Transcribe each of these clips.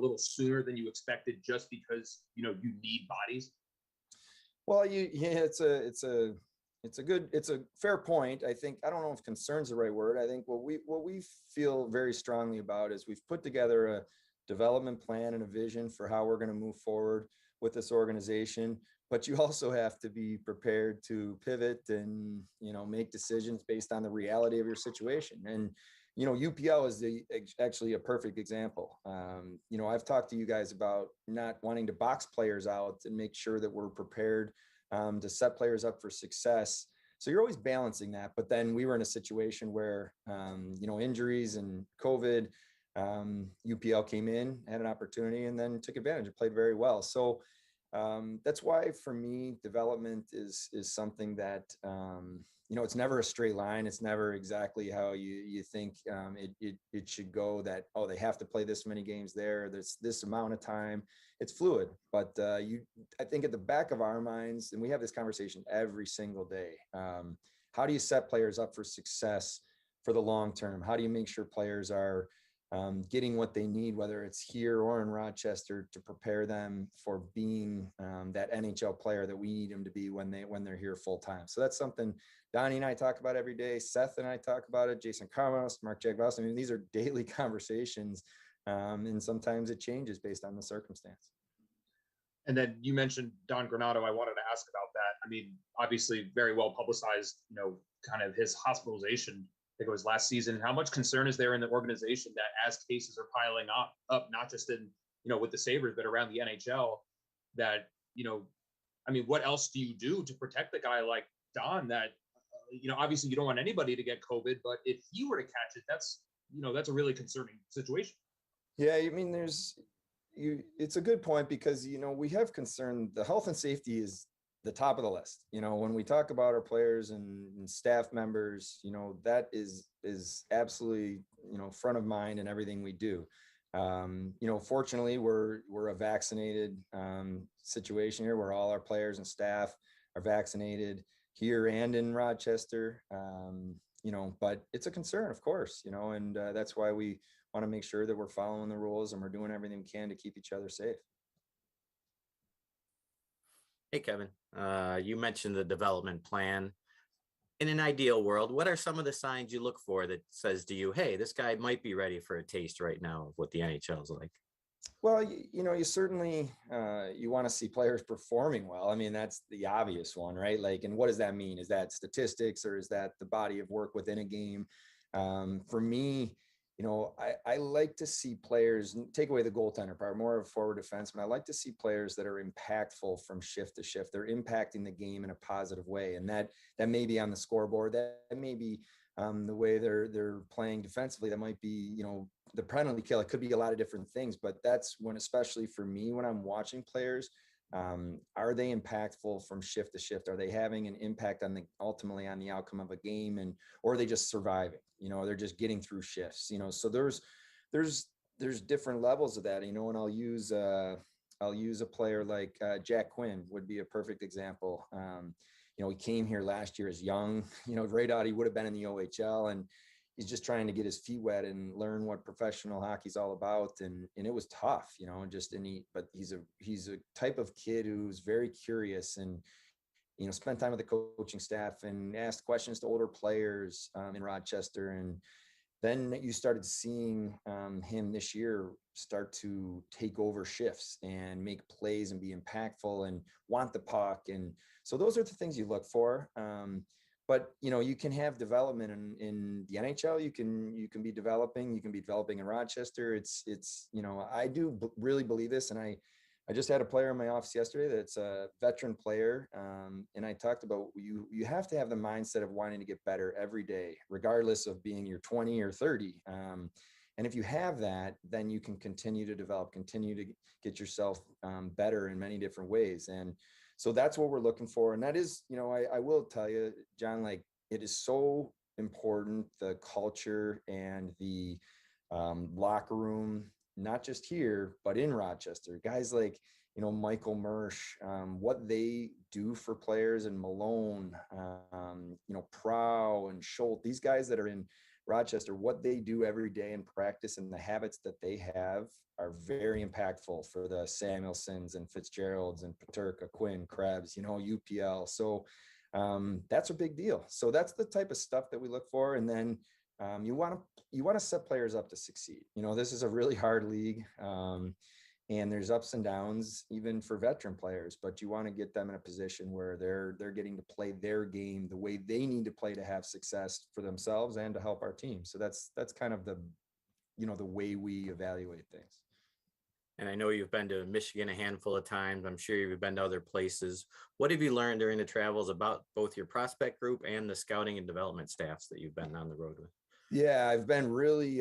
little sooner than you expected just because, you need bodies? Well, it's a fair point. I think, I don't know if concern's the right word. I think what we feel very strongly about is we've put together a development plan and a vision for how we're going to move forward with this organization. But you also have to be prepared to pivot and, make decisions based on the reality of your situation. And, UPL is actually a perfect example. I've talked to you guys about not wanting to box players out and make sure that we're prepared to set players up for success. So you're always balancing that. But then we were in a situation where, injuries and COVID, UPL came in, had an opportunity, and then took advantage and played very well. So that's why, for me, development is something that, it's never a straight line. It's never exactly how you think it should go, that, oh, they have to play this many games there, there's this amount of time. It's fluid. But I think at the back of our minds, and we have this conversation every single day, how do you set players up for success for the long term? How do you make sure players are getting what they need, whether it's here or in Rochester, to prepare them for being that NHL player that we need them to be when they're here full time. So that's something Donnie and I talk about every day. Seth and I talk about it. Jason Carmos, Mark Jagvos. I mean, these are daily conversations, and sometimes it changes based on the circumstance. And then you mentioned Don Granato. I wanted to ask about that. I mean, obviously very well publicized, kind of his hospitalization, I think it was last season. How much concern is there in the organization that as cases are piling up, not just in, with the Sabres, but around the NHL, that, what else do you do to protect the guy like Don that, obviously you don't want anybody to get COVID, but if he were to catch it, that's a really concerning situation. Yeah. I mean, it's a good point because, we have concern. The health and safety is the top of the list. When we talk about our players and staff members, that is absolutely, front of mind in everything we do. Fortunately, we're a vaccinated situation here where all our players and staff are vaccinated here and in Rochester. But it's a concern, of course, and that's why we want to make sure that we're following the rules and we're doing everything we can to keep each other safe. Hey, Kevin, you mentioned the development plan. In an ideal world, what are some of the signs you look for that says to you, hey, this guy might be ready for a taste right now of what the NHL is like? Well, you certainly, you want to see players performing well. I mean, that's the obvious one, right? Like, and what does that mean? Is that statistics or is that the body of work within a game? For me, I like to see players, take away the goaltender part, more of a forward defenseman. I like to see players that are impactful from shift to shift. They're impacting the game in a positive way. And that may be on the scoreboard. That may be the way they're playing defensively. That might be, the penalty kill. It could be a lot of different things, but that's when, especially for me, when I'm watching players, are they impactful from shift to shift? Are they having an impact ultimately on the outcome of a game, or are they just surviving? They're just getting through shifts. So there's different levels of that. And I'll use a player like Jack Quinn would be a perfect example. He came here last year as young. Right out, he would have been in the OHL, and he's just trying to get his feet wet and learn what professional hockey's all about. And it was tough, but he's a type of kid who's very curious and, spent time with the coaching staff and asked questions to older players in Rochester. And then you started seeing him this year start to take over shifts and make plays and be impactful and want the puck. And so those are the things you look for. But, you can have development in the NHL. You can be developing in Rochester. It's I do really believe this. And I just had a player in my office yesterday that's a veteran player. And I talked about you have to have the mindset of wanting to get better every day, regardless of being you're 20 or 30. And if you have that, then you can continue to develop, continue to get yourself better in many different ways. And so that's what we're looking for. And that is, I will tell you, John, like, it is so important, the culture and the locker room, not just here, but in Rochester. Guys like, Michael Mersch, what they do for players, and Malone, Prow and Schultz, these guys that are in Rochester, what they do every day in practice and the habits that they have are very impactful for the Samuelsons and Fitzgeralds and Paterka, Quinn, Krebs, UPL. So that's a big deal. So that's the type of stuff that we look for. And then you want to set players up to succeed. This is a really hard league. And there's ups and downs even for veteran players, but you want to get them in a position where they're getting to play their game the way they need to play to have success for themselves and to help our team. So that's kind of the way we evaluate things. And I know you've been to Michigan a handful of times. I'm sure you've been to other places. What have you learned during the travels about both your prospect group and the scouting and development staffs that you've been on the road with? Yeah, I've been really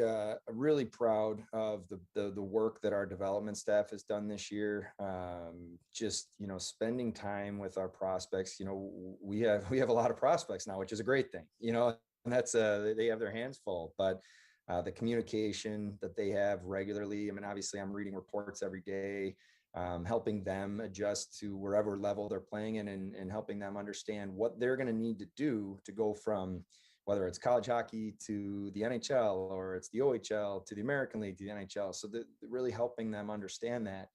proud of the work that our development staff has done this year. Just, spending time with our prospects. We have a lot of prospects now, which is a great thing, and that's they have their hands full, but the communication that they have regularly. I mean, obviously I'm reading reports every day, helping them adjust to wherever level they're playing in, and helping them understand what they're going to need to do to go from whether it's college hockey to the NHL, or it's the OHL to the American League to the NHL. So really helping them understand that.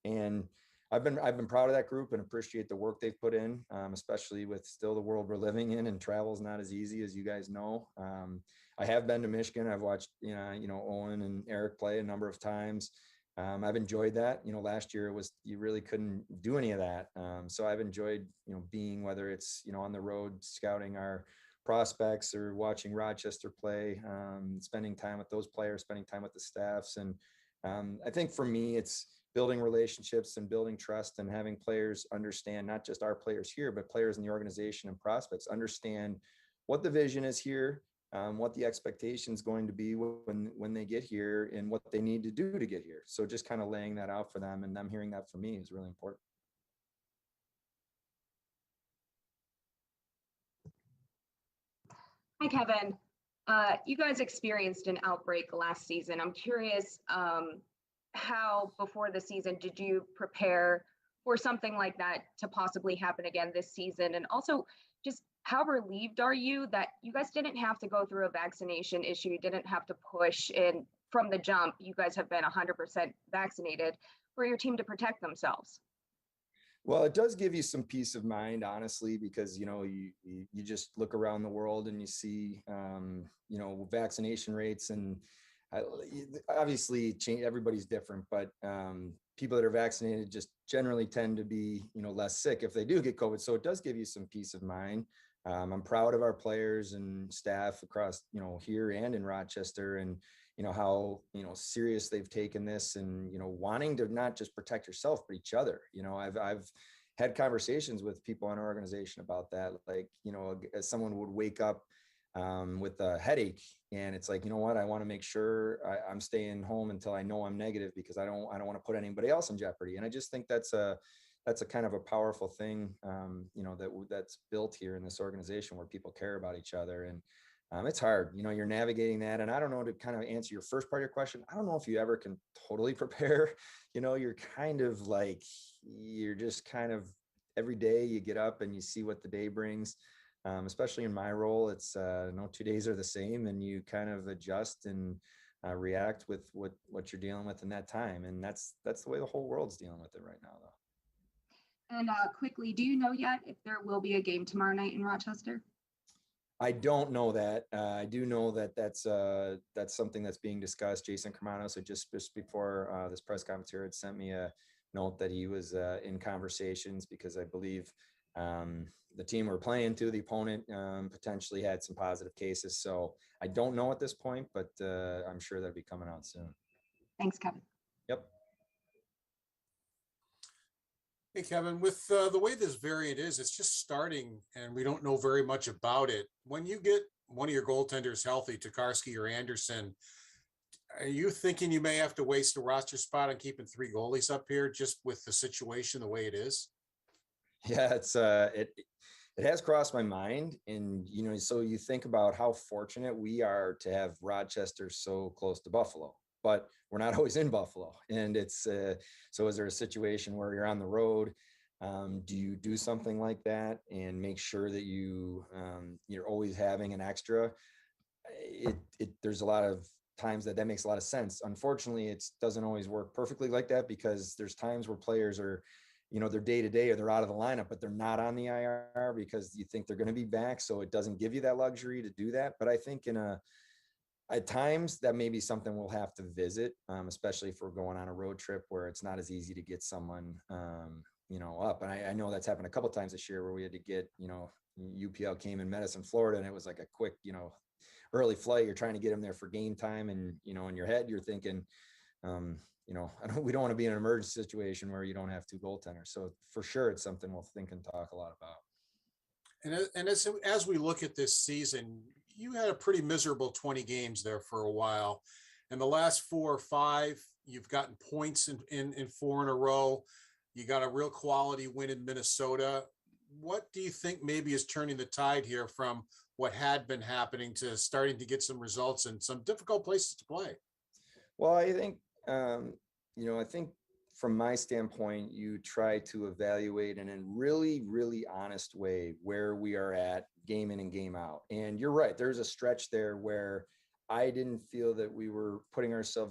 And I've been proud of that group and appreciate the work they've put in, especially with still the world we're living in, and travel's not as easy as you guys know. I have been to Michigan. I've watched, Owen and Eric play a number of times. I've enjoyed that. Last year you really couldn't do any of that. So I've enjoyed, being, whether it's, on the road scouting our prospects or watching Rochester play, spending time with those players, spending time with the staffs. And I think for me, it's building relationships and building trust, and having players understand, not just our players here, but players in the organization and prospects understand what the vision is here, what the expectation is going to be when they get here, and what they need to do to get here. So just kind of laying that out for them, and them hearing that from me is really important. Hi, Kevin. You guys experienced an outbreak last season. I'm curious, how before the season did you prepare for something like that to possibly happen again this season? And also, just how relieved are you that you guys didn't have to go through a vaccination issue? You didn't have to push in from the jump. You guys have been 100% vaccinated for your team to protect themselves. Well, it does give you some peace of mind, honestly, because, you just look around the world and you see, vaccination rates, and obviously everybody's different, but people that are vaccinated just generally tend to be, less sick if they do get COVID. So it does give you some peace of mind. I'm proud of our players and staff across, here and in Rochester, and, how, serious they've taken this, and, wanting to not just protect yourself, but each other. I've had conversations with people in our organization about that. Like, as someone would wake up with a headache, and it's like, I want to make sure I'm staying home until I know I'm negative, because I don't want to put anybody else in jeopardy. And I just think that's a kind of a powerful thing, that's built here in this organization, where people care about each other. And it's hard, you're navigating that. And I don't know, to kind of answer your first part of your question, I don't know if you ever can totally prepare. You're kind of like, you're just kind of, every day you get up and you see what the day brings. Especially in my role, it's no 2 days are the same, and you kind of adjust and react with what you're dealing with in that time. And that's the way the whole world's dealing with it right now, though. And quickly, do you know yet if there will be a game tomorrow night in Rochester? I don't know that. I do know that that's something that's being discussed. Jason Carmano, so just before this press conference here, had sent me a note that he was in conversations, because I believe the team we're playing to, the opponent, potentially had some positive cases. So I don't know at this point, but I'm sure that'll be coming out soon. Thanks, Kevin. Yep. Hey, Kevin, with the way this variant is, it's just starting and we don't know very much about it. When you get one of your goaltenders healthy, Tokarski or Anderson, are you thinking you may have to waste a roster spot on keeping 3 goalies up here, just with the situation the way it is? Yeah, it has crossed my mind. And, so you think about how fortunate we are to have Rochester so close to Buffalo, but we're not always in Buffalo. And it's, so is there a situation where you're on the road? Do you do something like that and make sure that you're always having an extra? there's a lot of times that makes a lot of sense. Unfortunately, it doesn't always work perfectly like that, because there's times where players are, they're day to day or they're out of the lineup, but they're not on the IR because you think they're going to be back. So it doesn't give you that luxury to do that. But I think at times that may be something we'll have to visit, especially if we're going on a road trip where it's not as easy to get someone, up. And I know that's happened a couple of times this year where we had to get, UPL came and met us in Florida, and it was like a quick, early flight. You're trying to get them there for game time, and in your head you're thinking, we don't want to be in an emergency situation where you don't have two goaltenders. So for sure, it's something we'll think and talk a lot about. And as we look at this season, you had a pretty miserable 20 games there for a while, and the last 4 or 5, you've gotten points in 4 in a row. You got a real quality win in Minnesota. What do you think maybe is turning the tide here from what had been happening to starting to get some results in some difficult places to play? Well, I think, I think from my standpoint, you try to evaluate in a really, really honest way where we are at game in and game out. And you're right. There's a stretch there where I didn't feel that we were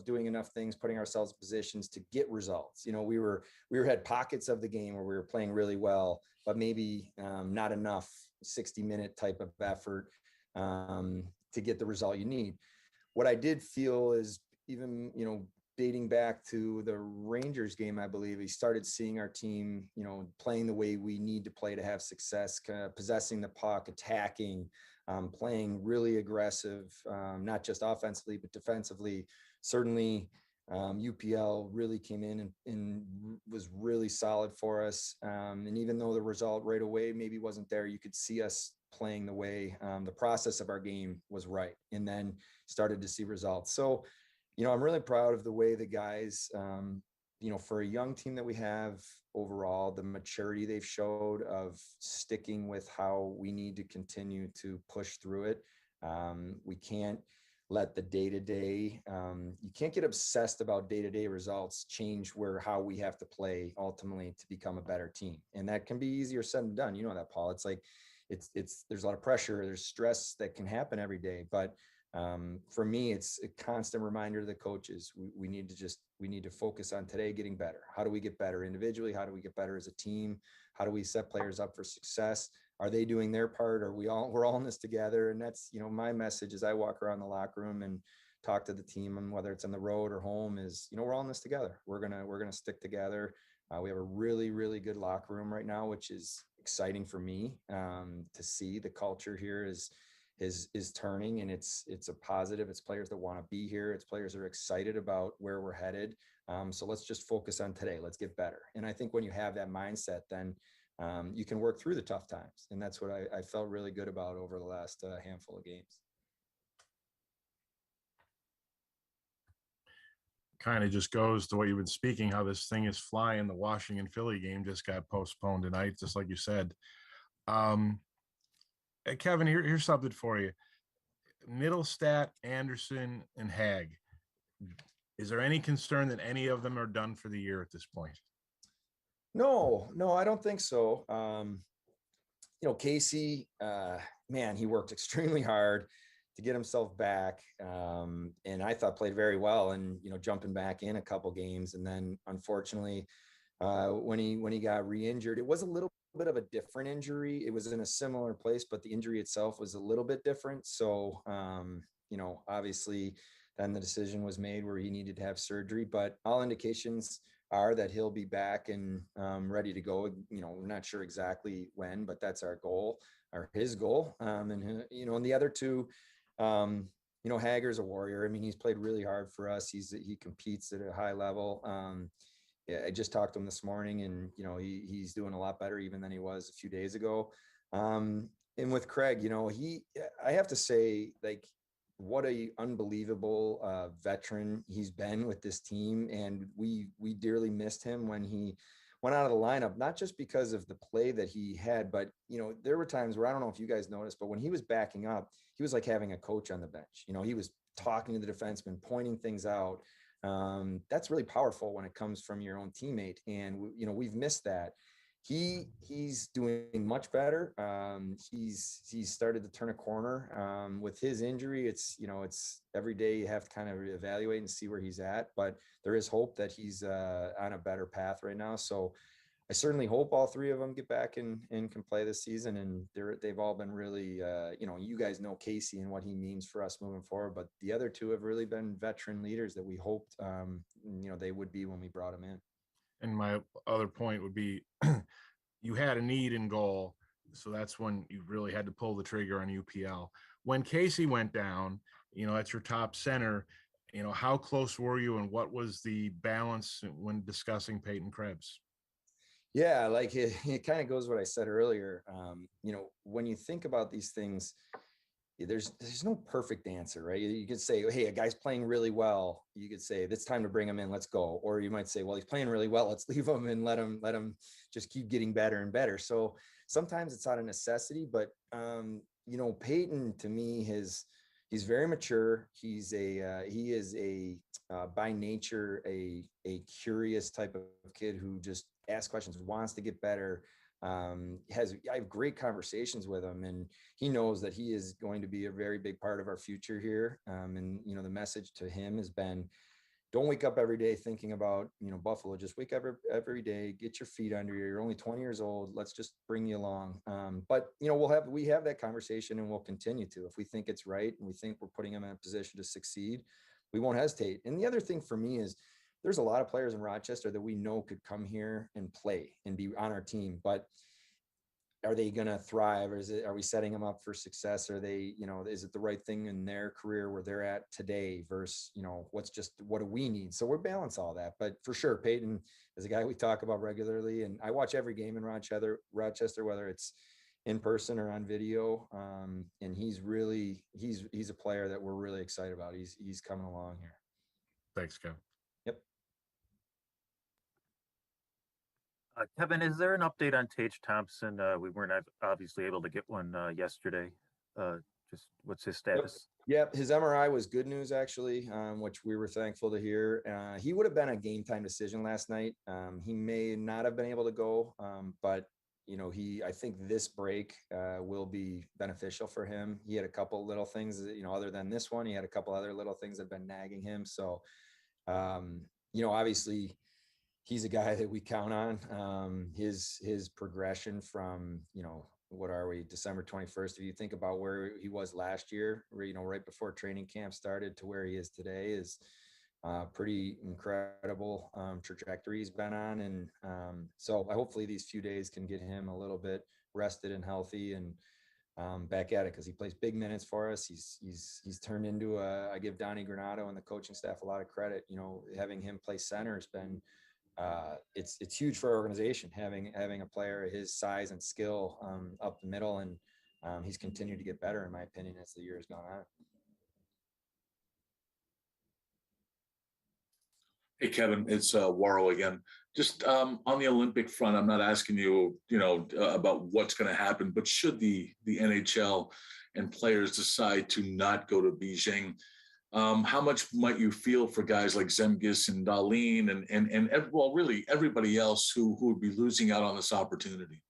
doing enough things, putting ourselves in positions to get results. We had pockets of the game where we were playing really well, but maybe not enough 60-minute type of effort to get the result you need. What I did feel is even, dating back to the Rangers game, I believe we started seeing our team, playing the way we need to play to have success, kind of possessing the puck, attacking, playing really aggressive, not just offensively, but defensively. Certainly, UPL really came in and was really solid for us. And even though the result right away maybe wasn't there, you could see us playing the way the process of our game was right, and then started to see results. So, I'm really proud of the way the guys, for a young team that we have overall, the maturity they've showed of sticking with how we need to continue to push through it. We can't let the day-to-day, you can't get obsessed about day-to-day results change how we have to play ultimately to become a better team. And that can be easier said than done. You know that, Paul. It's like, there's a lot of pressure, there's stress that can happen every day. But for me, it's a constant reminder to the coaches. We need to focus on today getting better. How do we get better individually? How do we get better as a team? How do we set players up for success? Are they doing their part? We're all in this together? And that's, my message as I walk around the locker room and talk to the team, and whether it's on the road or home, is, we're all in this together. We're going to stick together. We have a really, really good locker room right now, which is exciting for me to see. The culture here is turning, and it's a positive. It's players that want to be here. It's players that are excited about where we're headed. So let's just focus on today. Let's get better. And I think when you have that mindset, then you can work through the tough times. And that's what I felt really good about over the last handful of games. Kind of just goes to what you've been speaking, how this thing is flying. The Washington Philly game just got postponed tonight, just like you said. Kevin, here's something for you. Middlestat, Anderson, and Hag. Is there any concern that any of them are done for the year at this point? No, I don't think so. Casey, man, he worked extremely hard to get himself back. And I thought played very well, and, jumping back in a couple games. And then unfortunately, when he got re-injured, it was a little bit of a different injury. It was in a similar place, but the injury itself was a little bit different. So, obviously then the decision was made where he needed to have surgery, but all indications are that he'll be back and ready to go. We're not sure exactly when, but that's our goal, or his goal. And the other two, Hager's a warrior. I mean, he's played really hard for us. He competes at a high level. Yeah, I just talked to him this morning, and he's doing a lot better even than he was a few days ago. And with Craig, I have to say, like, what a unbelievable veteran he's been with this team, and we dearly missed him when he went out of the lineup. Not just because of the play that he had, but there were times where, I don't know if you guys noticed, but when he was backing up, he was like having a coach on the bench. He was talking to the defenseman, pointing things out. That's really powerful when it comes from your own teammate. And, we've missed that. He's doing much better. He's started to turn a corner. With his injury, it's every day you have to kind of evaluate and see where he's at, but there is hope that he's on a better path right now. So I certainly hope all three of them get back and can play this season. And they've all been really, you guys know Casey and what he means for us moving forward, but the other two have really been veteran leaders that we hoped, they would be when we brought them in. And my other point would be you had a need in goal. So that's when you really had to pull the trigger on UPL. When Casey went down, that's your top center. How close were you and what was the balance when discussing Peyton Krebs? Yeah, like it kind of goes what I said earlier. When you think about these things, there's no perfect answer, right? You could say, hey, a guy's playing really well. You could say it's time to bring him in, let's go. Or you might say, well, he's playing really well, let's leave him and let him just keep getting better and better. So sometimes it's out of necessity, but Peyton, to me, he's very mature. He is by nature a curious type of kid who just asks questions, wants to get better. I have great conversations with him, and he knows that he is going to be a very big part of our future here. And the message to him has been, don't wake up every day thinking about Buffalo. Just wake up every day, get your feet under you. You're only 20 years old. Let's just bring you along. But we have that conversation, and we'll continue to. If we think it's right and we think we're putting him in a position to succeed, we won't hesitate. And the other thing for me is, there's a lot of players in Rochester that we know could come here and play and be on our team, but are they going to thrive? Or are we setting them up for success? Are they, is it the right thing in their career where they're at today versus, what do we need? So we're balance all that, but for sure, Peyton is a guy we talk about regularly, and I watch every game in Rochester, whether it's in person or on video. And he's a player that we're really excited about. He's coming along here. Thanks, Kevin. Yep. Kevin, is there an update on Tage Thompson? We weren't obviously able to get one yesterday. Just what's his status? Yep. His MRI was good news, actually, which we were thankful to hear. He would have been a game time decision last night. He may not have been able to go, but I think this break will be beneficial for him. He had a couple little things, other than this one, he had a couple other little things that have been nagging him. So, obviously, he's a guy that we count on. His progression from, what are we, December 21st? If you think about where he was last year, right before training camp started to where he is today, is pretty incredible trajectory he's been on. And so hopefully these few days can get him a little bit rested and healthy and back at it, because he plays big minutes for us. He's turned into I give Donnie Granato and the coaching staff a lot of credit. Having him play center has been it's huge for our organization, having a player his size and skill up the middle, and he's continued to get better, in my opinion, as the year has gone on. Hey, Kevin, it's Warren again. Just on the Olympic front, I'm not asking you, about what's going to happen, but should the NHL and players decide to not go to Beijing, how much might you feel for guys like Zemgus and Darlene and really everybody else who would be losing out on this opportunity?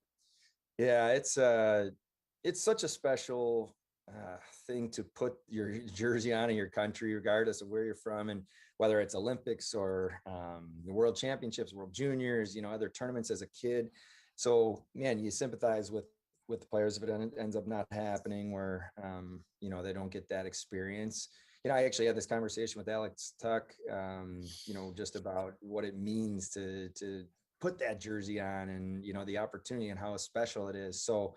Yeah, it's such a special thing to put your jersey on in your country, regardless of where you're from, and whether it's Olympics or the World Championships, World Juniors, other tournaments as a kid. So, man, you sympathize with the players if it ends up not happening, where they don't get that experience. I actually had this conversation with Alex Tuch, just about what it means to put that jersey on, and the opportunity and how special it is. So,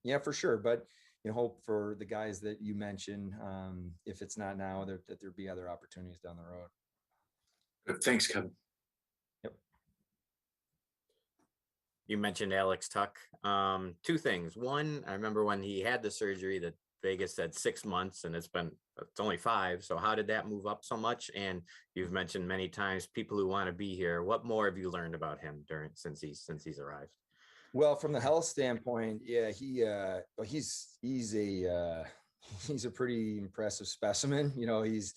yeah, for sure. But hope for the guys that you mentioned, if it's not now, that there'd be other opportunities down the road. Thanks, Kevin. Yep. You mentioned Alex Tuch. Two things. One, I remember when he had the surgery that Vegas said 6 months, and it's only 5. So how did that move up so much? And you've mentioned many times people who want to be here. What more have you learned about him since he's arrived? Well, from the health standpoint, yeah, he's a pretty impressive specimen. He's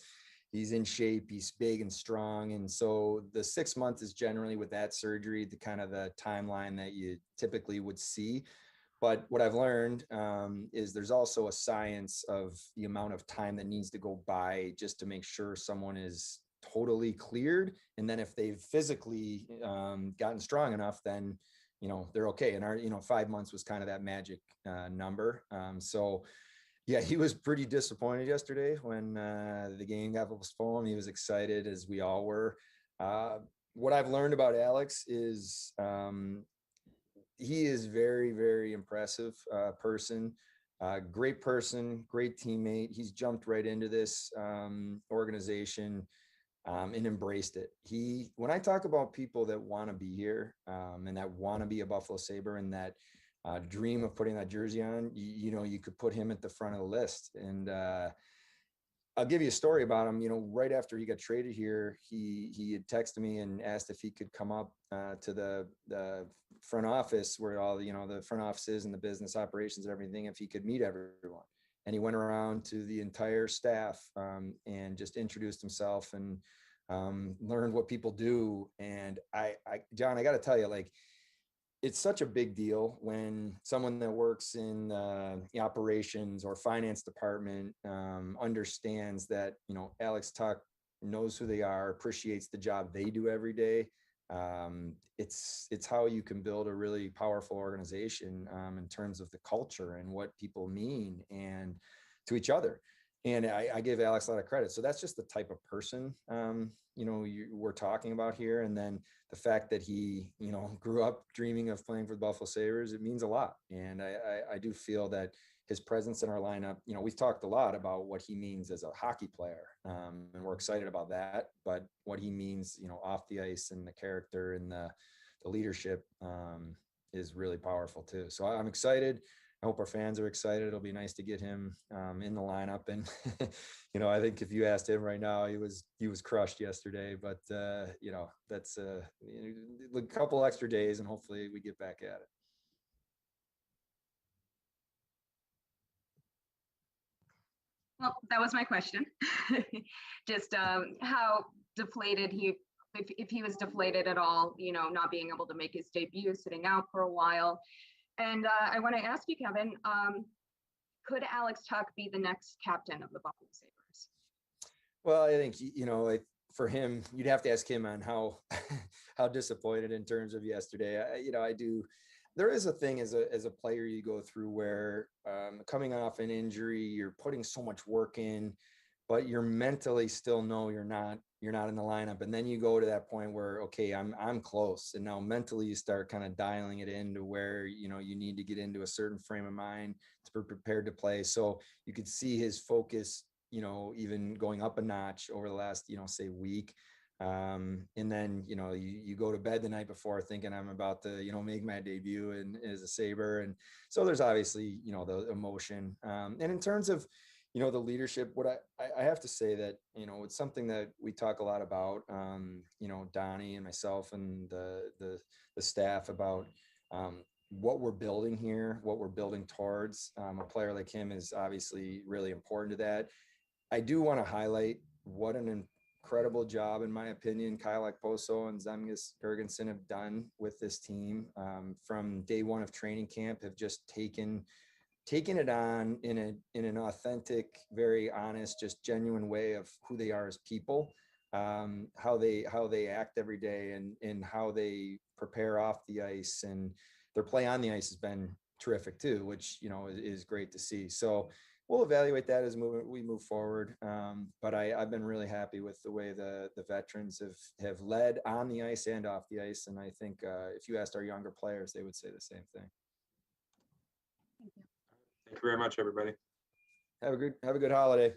He's in shape, he's big and strong. And so the 6 months is generally with that surgery, the kind of the timeline that you typically would see. But what I've learned is there's also a science of the amount of time that needs to go by just to make sure someone is totally cleared. And then if they've physically gotten strong enough, then, they're okay. And our, 5 months was kind of that magic number. So yeah, he was pretty disappointed yesterday when the game got postponed. He was excited, as we all were. What I've learned about Alex is he is very, very impressive person, great person, great teammate. He's jumped right into this organization and embraced it. When I talk about people that want to be here and that want to be a Buffalo Sabre and that dream of putting that jersey on, you could put him at the front of the list. And I'll give you a story about him. Right after he got traded here, he had texted me and asked if he could come up to the front office where all the front offices and the business operations and everything, if he could meet everyone. And he went around to the entire staff and just introduced himself and learned what people do. And John, I got to tell you, it's such a big deal when someone that works in the operations or finance department understands that, Alex Tuch knows who they are, appreciates the job they do every day. It's how you can build a really powerful organization in terms of the culture and what people mean and to each other. And I give Alex a lot of credit. So that's just the type of person, we're talking about here. And then the fact that he, grew up dreaming of playing for the Buffalo Sabres, it means a lot. And I do feel that his presence in our lineup, we've talked a lot about what he means as a hockey player, and we're excited about that. But what he means, off the ice and the character and the leadership is really powerful too. So I'm excited. I hope our fans are excited. It'll be nice to get him in the lineup. And, I think if you asked him right now, he was crushed yesterday, but that's a couple extra days and hopefully we get back at it. Well, that was my question. Just how deflated if he was deflated at all, not being able to make his debut, sitting out for a while. And I want to ask you, Kevin, could Alex Tuch be the next captain of the Buffalo Sabres? Well, I think, for him, you'd have to ask him on how disappointed in terms of yesterday. I do. There is a thing as a player you go through where coming off an injury, you're putting so much work in, but you're mentally still know you're not in the lineup. And then you go to that point where, okay, I'm close. And now mentally you start kind of dialing it into where, you need to get into a certain frame of mind to be prepared to play. So you could see his focus, even going up a notch over the last, say week. And then, you go to bed the night before thinking I'm about to, make my debut as a Sabre. And so there's obviously, the emotion. And in terms of, the leadership, what I have to say that, it's something that we talk a lot about, Donnie and myself and the staff about what we're building here, what we're building towards. A player like him is obviously really important to that. I do want to highlight what an incredible job, in my opinion, Kyle Okposo and Zemgus Girgensson have done with this team from day one of training camp, have just taken it on in an authentic, very honest, just genuine way of who they are as people, how they act every day and how they prepare off the ice, and their play on the ice has been terrific too, which, is great to see. So we'll evaluate that as we move forward. But I've been really happy with the way the veterans have led on the ice and off the ice. And I think if you asked our younger players, they would say the same thing. Thank you very much, everybody. Have a good holiday.